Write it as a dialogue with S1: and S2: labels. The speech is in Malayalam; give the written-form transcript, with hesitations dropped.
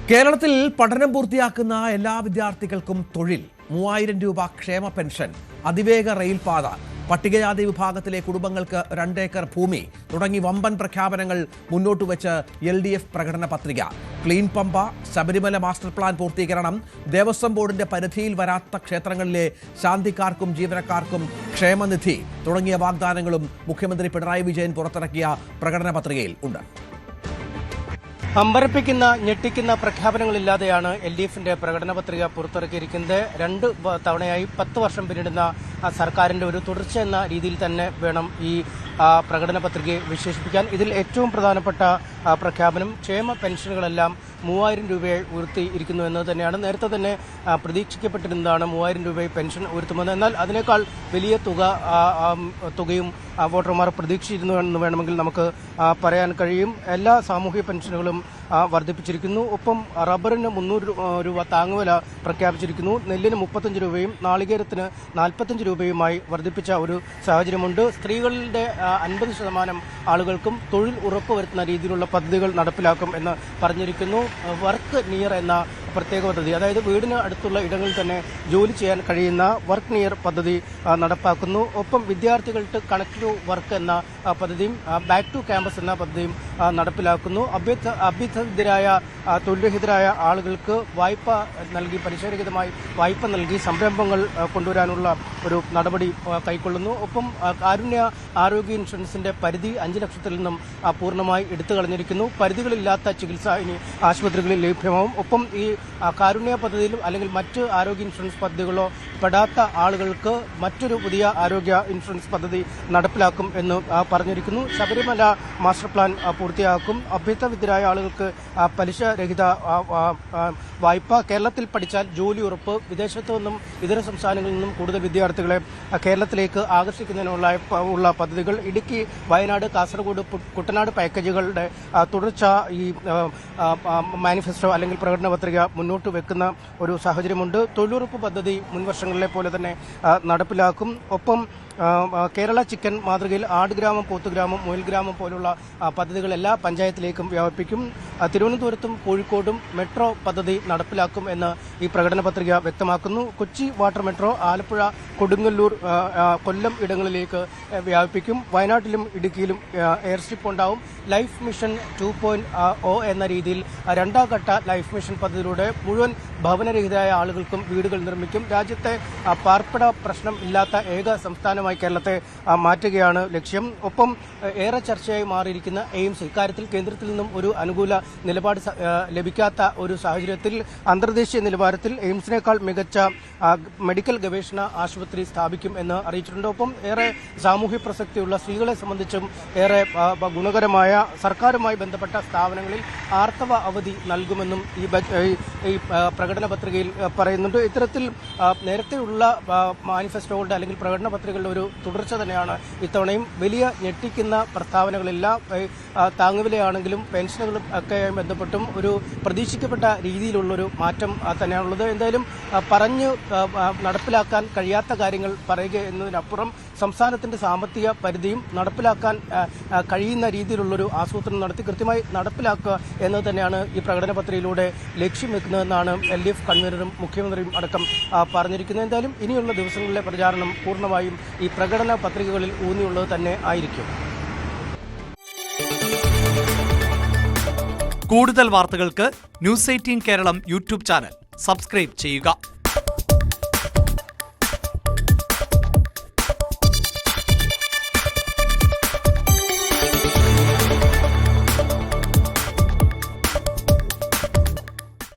S1: കേരളത്തിൽ പഠനം പൂർത്തിയാക്കുന്ന എല്ലാ വിദ്യാർത്ഥികൾക്കും തൊഴിൽ, 3000 രൂപ ക്ഷേമ പെൻഷൻ, അതിവേഗ റെയിൽപാത, പട്ടികജാതി വിഭാഗത്തിലെ കുടുംബങ്ങൾക്ക് 2 ഏക്കർ ഭൂമി തുടങ്ങി വമ്പൻ പ്രഖ്യാപനങ്ങൾ മുന്നോട്ട് വെച്ച് LDF പ്രകടന പത്രിക. Clean Pamba, Sabarimala master plan പൂർത്തീകരണം, ദേവസ്വം ബോർഡിന്റെ പരിധിയിൽ വരാത്ത ക്ഷേത്രങ്ങളിലെ ശാന്തിക്കാർക്കും ജീവനക്കാർക്കും ക്ഷേമനിധി തുടങ്ങിയ വാഗ്ദാനങ്ങളും മുഖ്യമന്ത്രി പിണറായി വിജയൻ പുറത്തിറക്കിയ പ്രകടന പത്രികയിൽ ഉണ്ട്.
S2: അമ്പരപ്പിക്കുന്ന ഞെട്ടിക്കുന്ന പ്രഖ്യാപനങ്ങളില്ലാതെയാണ് LDFന്റെ പ്രകടന പത്രിക പുറത്തിറക്കിയിരിക്കുന്നത്. 2 തവണയായി 10 വർഷം പിന്നിടുന്ന സർക്കാരിന്റെ ഒരു തുടർച്ച എന്ന രീതിയിൽ തന്നെ വേണം ഈ പ്രകടന പത്രികയെ വിശേഷിപ്പിക്കാൻ. ഇതിൽ ഏറ്റവും പ്രധാനപ്പെട്ട പ്രഖ്യാപനം ക്ഷേമ പെൻഷനുകളെല്ലാം 3000 രൂപയെ ഉയർത്തിയിരിക്കുന്നു എന്നത് തന്നെയാണ്. നേരത്തെ തന്നെ പ്രതീക്ഷിക്കപ്പെട്ടിരുന്നതാണ് 3000 രൂപയെ പെൻഷൻ ഉയർത്തുമെന്ന്. എന്നാൽ അതിനേക്കാൾ വലിയ തുകയും വോട്ടർമാർ പ്രതീക്ഷിച്ചിരുന്നു എന്ന് വേണമെങ്കിൽ നമുക്ക് പറയാൻ കഴിയും. എല്ലാ സാമൂഹ്യ പെൻഷനുകളും വർദ്ധിപ്പിച്ചിരിക്കുന്നു. ഒപ്പം റബ്ബറിന് 300 രൂപ താങ്ങുവില പ്രഖ്യാപിച്ചിരിക്കുന്നു. നെല്ലിന് 35 രൂപയും നാളികേരത്തിന് 45 രൂപയുമായി വർദ്ധിപ്പിച്ച ഒരു സാഹചര്യമുണ്ട്. സ്ത്രീകളുടെ 50% ആളുകൾക്കും തൊഴിൽ ഉറപ്പുവരുത്തുന്ന രീതിയിലുള്ള പദ്ധതികൾ നടപ്പിലാക്കും എന്ന് പറഞ്ഞിരിക്കുന്നു. വർക്ക് നിയർ എന്ന പ്രത്യേക പദ്ധതി, അതായത് വീടിന് അടുത്തുള്ള ഇടങ്ങളിൽ തന്നെ ജോലി ചെയ്യാൻ കഴിയുന്ന വർക്ക് നിയർ പദ്ധതി നടപ്പാക്കുന്നു. ഒപ്പം വിദ്യാർത്ഥികൾക്ക് കണക്ട് ടു വർക്ക് എന്ന പദ്ധതിയും ബാക്ക് ടു ക്യാമ്പസ് എന്ന പദ്ധതിയും നടപ്പിലാക്കുന്നു. അഭ്യസ്തവിദ്യരായ തൊഴിൽരഹിതരായ ആളുകൾക്ക് വായ്പ നൽകി, പലിശരഹിതമായി വായ്പ നൽകി സംരംഭങ്ങൾ കൊണ്ടുവരാനുള്ള ഒരു നടപടി കൈക്കൊള്ളുന്നു. ഒപ്പം കാരുണ്യ ആരോഗ്യ ഇൻഷുറൻസിന്റെ പരിധി 5 ലക്ഷത്തിൽ നിന്നും പൂർണ്ണമായി എടുത്തു കളഞ്ഞിരിക്കുന്നു. പരിധികളില്ലാത്ത ചികിത്സ ഇനി ആശുപത്രികളിൽ ലഭ്യമാവും. ഒപ്പം ഈ കാരുണ്യ പദ്ധതിയിലും അല്ലെങ്കിൽ മറ്റ് ആരോഗ്യ ഇൻഷുറൻസ് പദ്ധതികളോ പെടാത്ത ആളുകൾക്ക് മറ്റൊരു പുതിയ ആരോഗ്യ ഇൻഷുറൻസ് പദ്ധതി നടപ്പിലാക്കും എന്ന് പറഞ്ഞിരിക്കുന്നു. ശബരിമല മാസ്റ്റർ പ്ലാൻ പൂർത്തിയാക്കും. അഭ്യസ്തവിദ്യരായ ആളുകൾക്ക് പലിശരഹിത വായ്പ, കേരളത്തിൽ പഠിച്ചാൽ ജോലി ഉറപ്പ്, വിദേശത്തു നിന്നും ഇതര സംസ്ഥാനങ്ങളിൽ നിന്നും കൂടുതൽ വിദ്യാർത്ഥികളെ കേരളത്തിലേക്ക് ആകർഷിക്കുന്നതിനുള്ള പദ്ധതികൾ, ഇടുക്കി, വയനാട്, കാസർഗോഡ്, കുട്ടനാട് പാക്കേജുകളുടെ തുടർച്ച ഈ മാനിഫെസ്റ്റോ അല്ലെങ്കിൽ പ്രകടന പത്രിക മുന്നോട്ട് വെക്കുന്ന ഒരു സാഹചര്യമുണ്ട്. തൊഴിലുറപ്പ് പദ്ധതി മുൻവർഷങ്ങളിലെ പോലെ തന്നെ നടപ്പിലാക്കും. ഒപ്പം കേരള ചിക്കൻ മാതൃകയിൽ ആടുഗ്രാമം, പോത്തുഗ്രാമം, മുയൽഗ്രാമം പോലുള്ള പദ്ധതികൾ എല്ലാ പഞ്ചായത്തിലേക്കും വ്യാപിപ്പിക്കും. തിരുവനന്തപുരത്തും കോഴിക്കോടും മെട്രോ പദ്ധതി നടപ്പിലാക്കും എന്ന് ഈ പ്രകടന പത്രിക വ്യക്തമാക്കുന്നു. കൊച്ചി വാട്ടർ മെട്രോ ആലപ്പുഴ, കൊടുങ്ങല്ലൂർ, കൊല്ലം ഇടങ്ങളിലേക്ക് വ്യാപിപ്പിക്കും. വയനാട്ടിലും ഇടുക്കിയിലും എയർ സ്ട്രിപ്പ് ഉണ്ടാവും. ലൈഫ് മിഷൻ 2.0 എന്ന രീതിയിൽ 2ാം ഘട്ട ലൈഫ് മിഷൻ പദ്ധതിയിലൂടെ മുഴുവൻ ഭവനരഹിതരായ ആളുകൾക്കും വീടുകൾ നിർമ്മിക്കും. രാജ്യത്തെ പാർപ്പിട പ്രശ്നം ഇല്ലാത്ത ഏക സംസ്ഥാനമായി കേരളത്തെ മാറ്റുകയാണ് ലക്ഷ്യം. ഒപ്പം ഏറെ ചർച്ചയായി മാറിയിരിക്കുന്ന എയിംസ്, ഇക്കാര്യത്തിൽ കേന്ദ്രത്തിൽ നിന്നും ഒരു അനുകൂല നിലപാട് ലഭിക്കാത്ത ഒരു സാഹചര്യത്തിൽ അന്തർദേശീയ നിലവാരത്തിൽ എയിംസിനേക്കാൾ മികച്ച മെഡിക്കൽ ഗവേഷണ ആശുപത്രി സ്ഥാപിക്കും എന്ന് അറിയിച്ചിട്ടുണ്ട്. ഒപ്പം ഏറെ സാമൂഹ്യ പ്രസക്തിയുള്ള, സ്ത്രീകളെ സംബന്ധിച്ചും ഏറെ ഗുണകരമായ സർക്കാരുമായി ബന്ധപ്പെട്ട സ്ഥാപനങ്ങളിൽ ആർത്തവ അവധി നൽകുമെന്നും ഈ പ്രകടന പത്രികയിൽ പറയുന്നുണ്ട്. ഇത്തരത്തിൽ നേരത്തെയുള്ള മാനിഫെസ്റ്റോകളുടെ അല്ലെങ്കിൽ പ്രകടന പത്രികകളുടെ ഒരു തുടർച്ച തന്നെയാണ് ഇത്തവണയും. വലിയ ഞെട്ടിക്കുന്ന പ്രസ്താവനകളില്ല. താങ്ങുവിലയാണെങ്കിലും പെൻഷനുകളും ഒക്കെ ബന്ധപ്പെട്ടും ഒരു പ്രതീക്ഷിക്കപ്പെട്ട രീതിയിലുള്ളൊരു മാറ്റം തന്നെയാണുള്ളത്. എന്തായാലും പറഞ്ഞു നടപ്പിലാക്കാൻ കഴിയാത്ത കാര്യങ്ങൾ പറയുക എന്നതിനപ്പുറം സംസ്ഥാനത്തിന്റെ സാമ്പത്തിക പരിധിയും നടപ്പിലാക്കാൻ കഴിയുന്ന രീതിയിലുള്ളൊരു ആസൂത്രണം നടത്തി കൃത്യമായി നടപ്പിലാക്കുക എന്നത് തന്നെയാണ് ഈ പ്രകടന പത്രികയിലൂടെ ലക്ഷ്യം വെക്കുന്നതെന്നാണ് LDF കൺവീനറും മുഖ്യമന്ത്രിയും അടക്കം പറഞ്ഞിരിക്കുന്നത്. എന്തായാലും ഇനിയുള്ള ദിവസങ്ങളിലെ പ്രചാരണം പൂർണ്ണമായും ഈ പ്രകടന പത്രികകളിൽ ഊന്നിയുള്ളത് തന്നെ ആയിരിക്കും.
S3: കൂടുതൽ വാർത്തകൾക്ക് News 18 Keralam YouTube channel subscribe ചെയ്യുക.